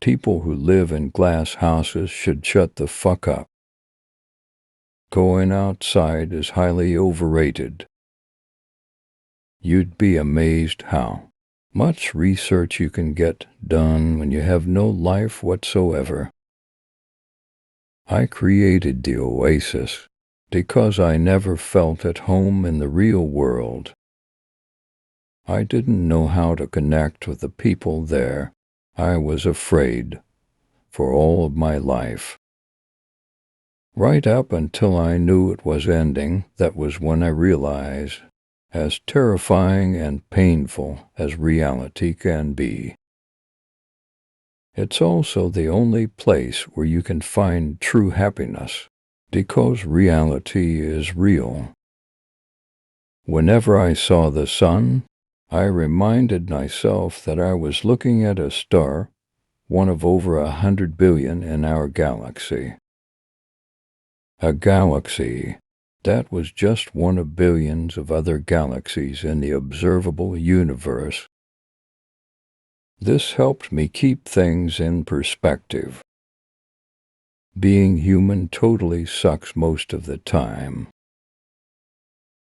People who live in glass houses should shut the fuck up. Going outside is highly overrated. You'd be amazed how much research you can get done when you have no life whatsoever. I created the oasis because I never felt at home in the real world. I didn't know how to connect with the people there. I was afraid for all of my life. Right up until I knew it was ending, that was when I realized, as terrifying and painful as reality can be, it's also the only place where you can find true happiness, because reality is real. Whenever I saw the sun, I reminded myself that I was looking at a star, one of over 100 billion in our galaxy. A galaxy that was just one of billions of other galaxies in the observable universe. This helped me keep things in perspective. Being human totally sucks most of the time.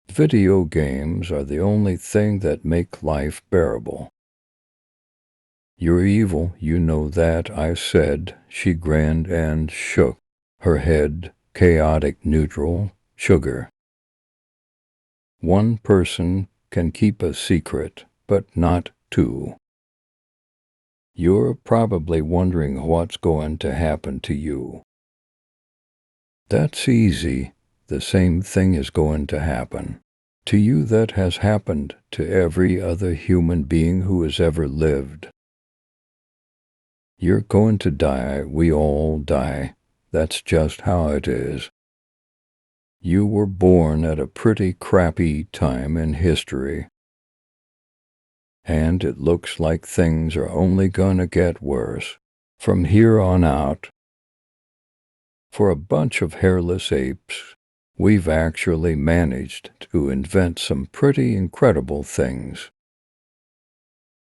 Video games are the only thing that make life bearable. "You're evil, you know that," I said. She grinned and shook her head. Chaotic neutral, sugar. One person can keep a secret, but not two. You're probably wondering what's going to happen to you. That's easy. The same thing is going to happen to you that has happened to every other human being who has ever lived. You're going to die. We all die. That's just how it is. You were born at a pretty crappy time in history, and it looks like things are only gonna get worse from here on out. For a bunch of hairless apes, we've actually managed to invent some pretty incredible things.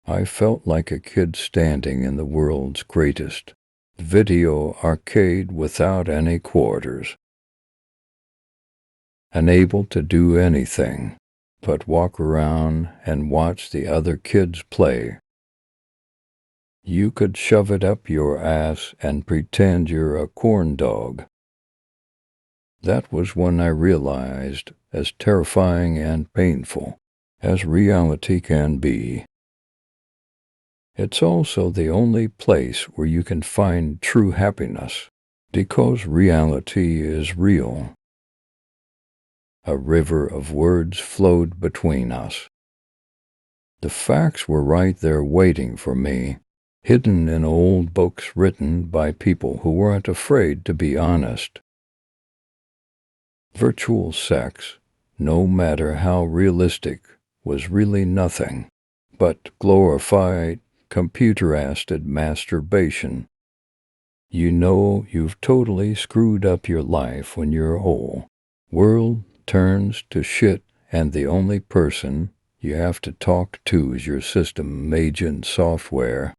I felt like a kid standing in the world's greatest video arcade without any quarters, unable to do anything but walk around and watch the other kids play. You could shove it up your ass and pretend you're a corn dog. That was when I realized, as terrifying and painful as reality can be, it's also the only place where you can find true happiness, because reality is real. A river of words flowed between us. The facts were right there waiting for me, hidden in old books written by people who weren't afraid to be honest. Virtual sex, no matter how realistic, was really nothing but glorified, computer-assisted masturbation. You know you've totally screwed up your life when your whole world turns to shit, and the only person you have to talk to is your system agent software.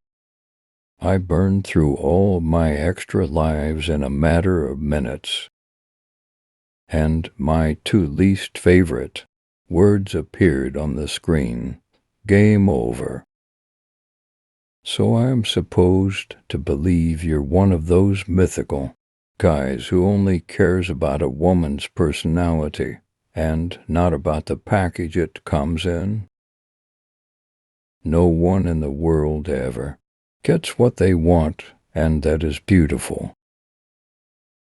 I burned through all my extra lives in a matter of minutes, and my two least favorite words appeared on the screen: game over. So I'm supposed to believe you're one of those mythical guys who only cares about a woman's personality and not about the package it comes in? No one in the world ever gets what they want, and that is beautiful.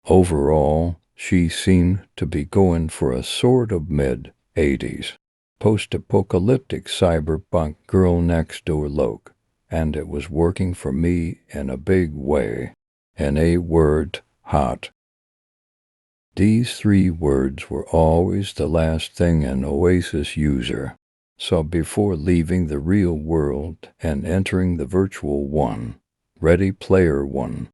Overall, she seemed to be going for a sort of mid-80s, post-apocalyptic cyberpunk girl next door look, and it was working for me in a big way. In a word, hot. These three words were always the last thing an Oasis user saw before leaving the real world and entering the virtual one. Ready Player One.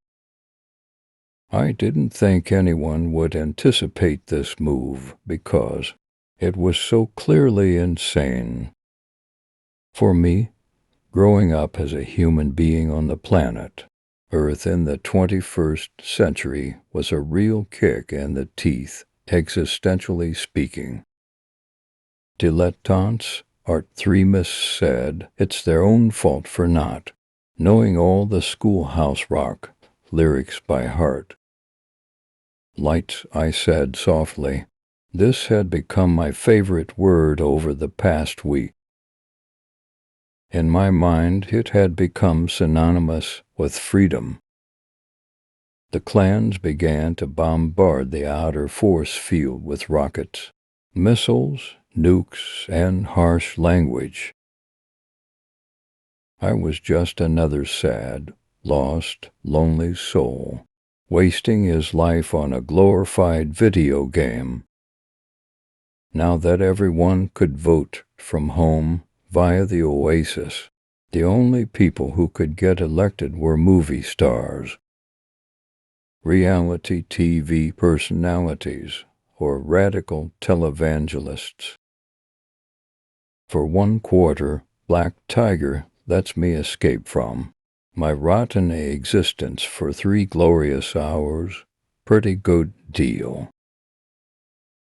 I didn't think anyone would anticipate this move because it was so clearly insane. For me, growing up as a human being on the planet, Earth in the 21st century was a real kick in the teeth, existentially speaking. Dilettantes, Art Threemus said, it's their own fault for not knowing all the schoolhouse rock lyrics by heart. Lights, I said softly. This had become my favorite word over the past week. In my mind, it had become synonymous with freedom. The clans began to bombard the outer force field with rockets, missiles, nukes, and harsh language. I was just another sad, lost, lonely soul, wasting his life on a glorified video game. Now that everyone could vote from home via the Oasis, the only people who could get elected were movie stars, reality TV personalities, or radical televangelists. For 1/4, Black Tiger lets me escape from my rotten existence for 3 glorious hours. Pretty good deal.